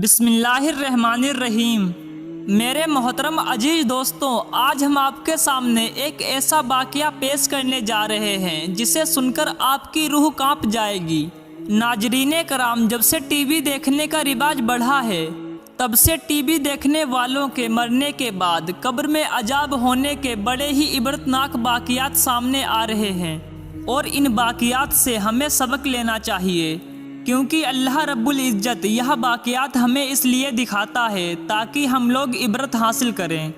بسم اللہ الرحمن الرحیم۔ میرے محترم عزیز دوستوں، آج ہم آپ کے سامنے ایک ایسا واقعہ پیش کرنے جا رہے ہیں جسے سن کر آپ کی روح کانپ جائے گی۔ ناظرین کرام، جب سے ٹی وی دیکھنے کا رواج بڑھا ہے تب سے ٹی وی دیکھنے والوں کے مرنے کے بعد قبر میں عذاب ہونے کے بڑے ہی عبرتناک واقعات سامنے آ رہے ہیں، اور ان واقعات سے ہمیں سبق لینا چاہیے، کیونکہ اللہ رب العزت یہ واقعات ہمیں اس لیے دکھاتا ہے تاکہ ہم لوگ عبرت حاصل کریں۔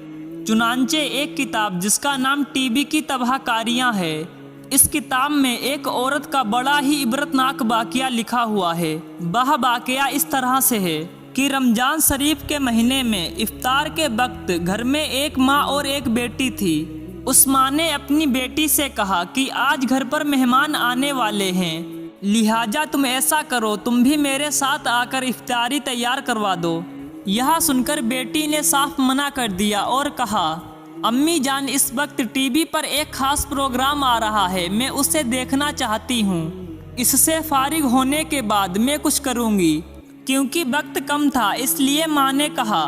چنانچہ ایک کتاب جس کا نام ٹی وی کی تباہ کاریاں ہے، اس کتاب میں ایک عورت کا بڑا ہی عبرتناک واقعہ لکھا ہوا ہے۔ وہ واقعہ اس طرح سے ہے کہ رمضان شریف کے مہینے میں افطار کے وقت گھر میں ایک ماں اور ایک بیٹی تھی۔ اس ماں نے اپنی بیٹی سے کہا کہ آج گھر پر مہمان آنے والے ہیں، لہٰذا تم ایسا کرو، تم بھی میرے ساتھ آ کر افطاری تیار کروا دو۔ یہ سن کر بیٹی نے صاف منع کر دیا اور کہا، امی جان، اس وقت ٹی وی پر ایک خاص پروگرام آ رہا ہے، میں اسے دیکھنا چاہتی ہوں۔ اس سے فارغ ہونے کے بعد میں کچھ کروں گی۔ کیونکہ وقت کم تھا اس لیے ماں نے کہا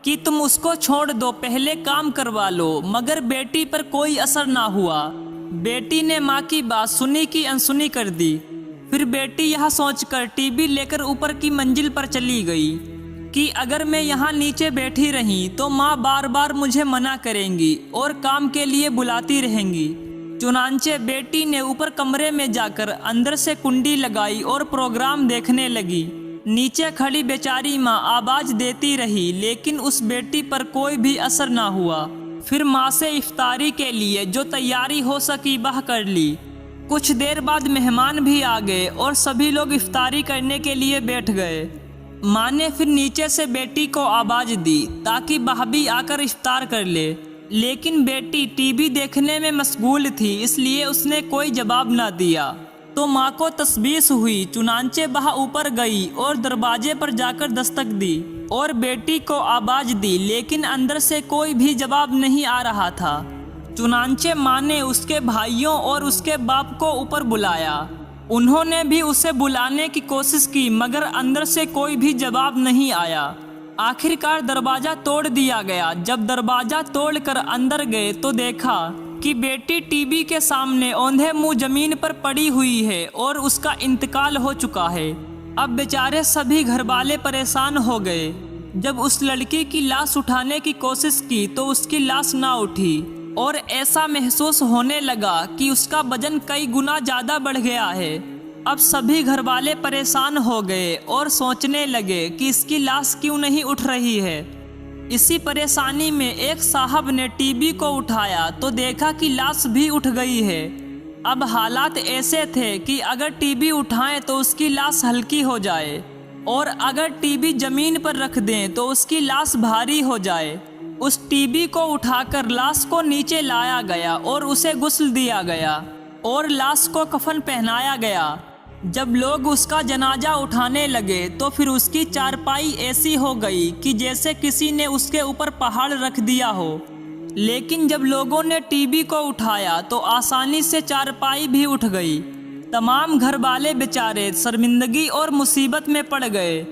کہ تم اس کو چھوڑ دو، پہلے کام کروا لو، مگر بیٹی پر کوئی اثر نہ ہوا۔ بیٹی نے ماں کی بات سنی کی انسنی کر دی۔ پھر بیٹی یہ سوچ کر ٹی وی لے کر اوپر کی منزل پر چلی گئی کہ اگر میں یہاں نیچے بیٹھی رہی تو ماں بار بار مجھے منع کریں گی اور کام کے لیے بلاتی رہیں گی۔ چنانچہ بیٹی نے اوپر کمرے میں جا کر اندر سے کنڈی لگائی اور پروگرام دیکھنے لگی۔ نیچے کھڑی بیچاری ماں آواز دیتی رہی، لیکن اس بیٹی پر کوئی بھی اثر نہ ہوا۔ پھر ماں سے افطاری کے لیے جو تیاری ہو سکی وہ کر لی۔ کچھ دیر بعد مہمان بھی آ گئے اور سبھی لوگ افطاری کرنے کے لیے بیٹھ گئے۔ ماں نے پھر نیچے سے بیٹی کو آواز دی تاکہ وہ بھی آ کر افطار کر لے، لیکن بیٹی ٹی وی دیکھنے میں مشغول تھی، اس لیے اس نے کوئی جواب نہ دیا۔ تو ماں کو تشویش ہوئی، چنانچہ وہ اوپر گئی اور دروازے پر جا کر دستک دی اور بیٹی کو آواز دی، لیکن اندر سے کوئی بھی جواب نہیں آ رہا تھا۔ چنانچہ ماں نے اس کے بھائیوں اور اس کے باپ کو اوپر بلایا۔ انہوں نے بھی اسے بلانے کی کوشش کی، مگر اندر سے کوئی بھی جواب نہیں آیا۔ آخر کار دروازہ توڑ دیا گیا۔ جب دروازہ توڑ کر اندر گئے تو دیکھا کہ بیٹی ٹی وی کے سامنے اوندھے منہ زمین پر پڑی ہوئی ہے اور اس کا انتقال ہو چکا ہے۔ اب بیچارے سبھی گھر والے پریشان ہو گئے۔ جب اس لڑکی کی لاش اٹھانے کی کوشش کی تو اس کی لاش نہ اٹھی، اور ایسا محسوس ہونے لگا کہ اس کا وزن کئی گنا زیادہ بڑھ گیا ہے۔ اب سبھی گھر والے پریشان ہو گئے اور سوچنے لگے کہ اس کی لاش کیوں نہیں اٹھ رہی ہے۔ اسی پریشانی میں ایک صاحب نے ٹی وی کو اٹھایا تو دیکھا کہ لاش بھی اٹھ گئی ہے۔ اب حالات ایسے تھے کہ اگر ٹی وی اٹھائیں تو اس کی لاش ہلکی ہو جائے، اور اگر ٹی وی زمین پر رکھ دیں تو اس کی لاش بھاری ہو جائے۔ اس ٹی وی کو اٹھا کر لاش کو نیچے لایا گیا اور اسے غسل دیا گیا اور لاش کو کفن پہنایا گیا۔ جب لوگ اس کا جنازہ اٹھانے لگے تو پھر اس کی چارپائی ایسی ہو گئی کہ جیسے کسی نے اس کے اوپر پہاڑ رکھ دیا ہو۔ لیکن جب لوگوں نے ٹی وی کو اٹھایا تو آسانی سے چارپائی بھی اٹھ گئی۔ تمام گھر والے بیچارے شرمندگی اور مصیبت میں پڑ گئے۔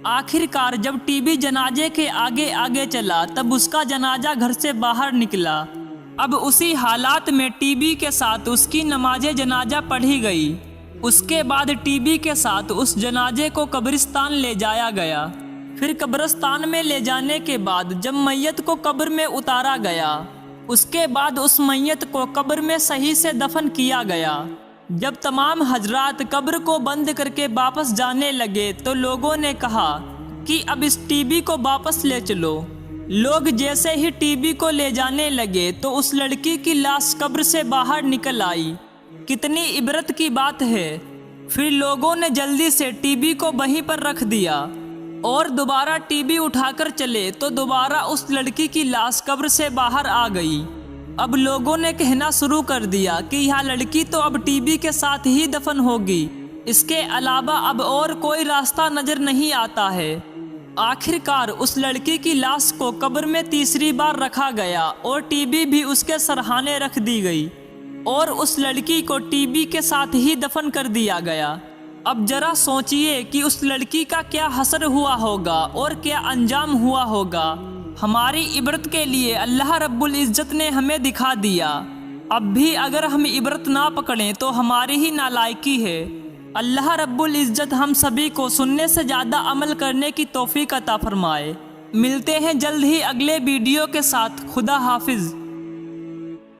آخر کار جب ٹی وی جنازے کے آگے آگے چلا تب اس کا جنازہ گھر سے باہر نکلا۔ اب اسی حالات میں ٹی وی کے ساتھ اس کی نماز جنازہ پڑھی گئی۔ اس کے بعد ٹی وی کے ساتھ اس جنازے کو قبرستان لے جایا گیا۔ پھر قبرستان میں لے جانے کے بعد جب میت کو قبر میں اتارا گیا، اس کے بعد اس میت کو قبر میں صحیح سے دفن کیا گیا۔ جب تمام حضرات قبر کو بند کر کے واپس جانے لگے تو لوگوں نے کہا کہ اب اس ٹی وی کو واپس لے چلو۔ لوگ جیسے ہی ٹی وی کو لے جانے لگے تو اس لڑکی کی لاش قبر سے باہر نکل آئی۔ کتنی عبرت کی بات ہے۔ پھر لوگوں نے جلدی سے ٹی وی کو وہیں پر رکھ دیا اور دوبارہ ٹی وی اٹھا کر چلے تو دوبارہ اس لڑکی کی لاش قبر سے باہر آ گئی۔ اب لوگوں نے کہنا شروع کر دیا کہ یہ لڑکی تو اب ٹی وی کے ساتھ ہی دفن ہوگی، اس کے علاوہ اب اور کوئی راستہ نظر نہیں آتا ہے۔ آخر کار اس لڑکی کی لاش کو قبر میں تیسری بار رکھا گیا اور ٹی وی بھی اس کے سرہانے رکھ دی گئی، اور اس لڑکی کو ٹی وی کے ساتھ ہی دفن کر دیا گیا۔ اب ذرا سوچئے کہ اس لڑکی کا کیا حشر ہوا ہوگا اور کیا انجام ہوا ہوگا۔ ہماری عبرت کے لیے اللہ رب العزت نے ہمیں دکھا دیا۔ اب بھی اگر ہم عبرت نہ پکڑیں تو ہماری ہی نالائکی ہے۔ اللہ رب العزت ہم سبھی کو سننے سے زیادہ عمل کرنے کی توفیق عطا فرمائے۔ ملتے ہیں جلد ہی اگلے ویڈیو کے ساتھ۔ خدا حافظ۔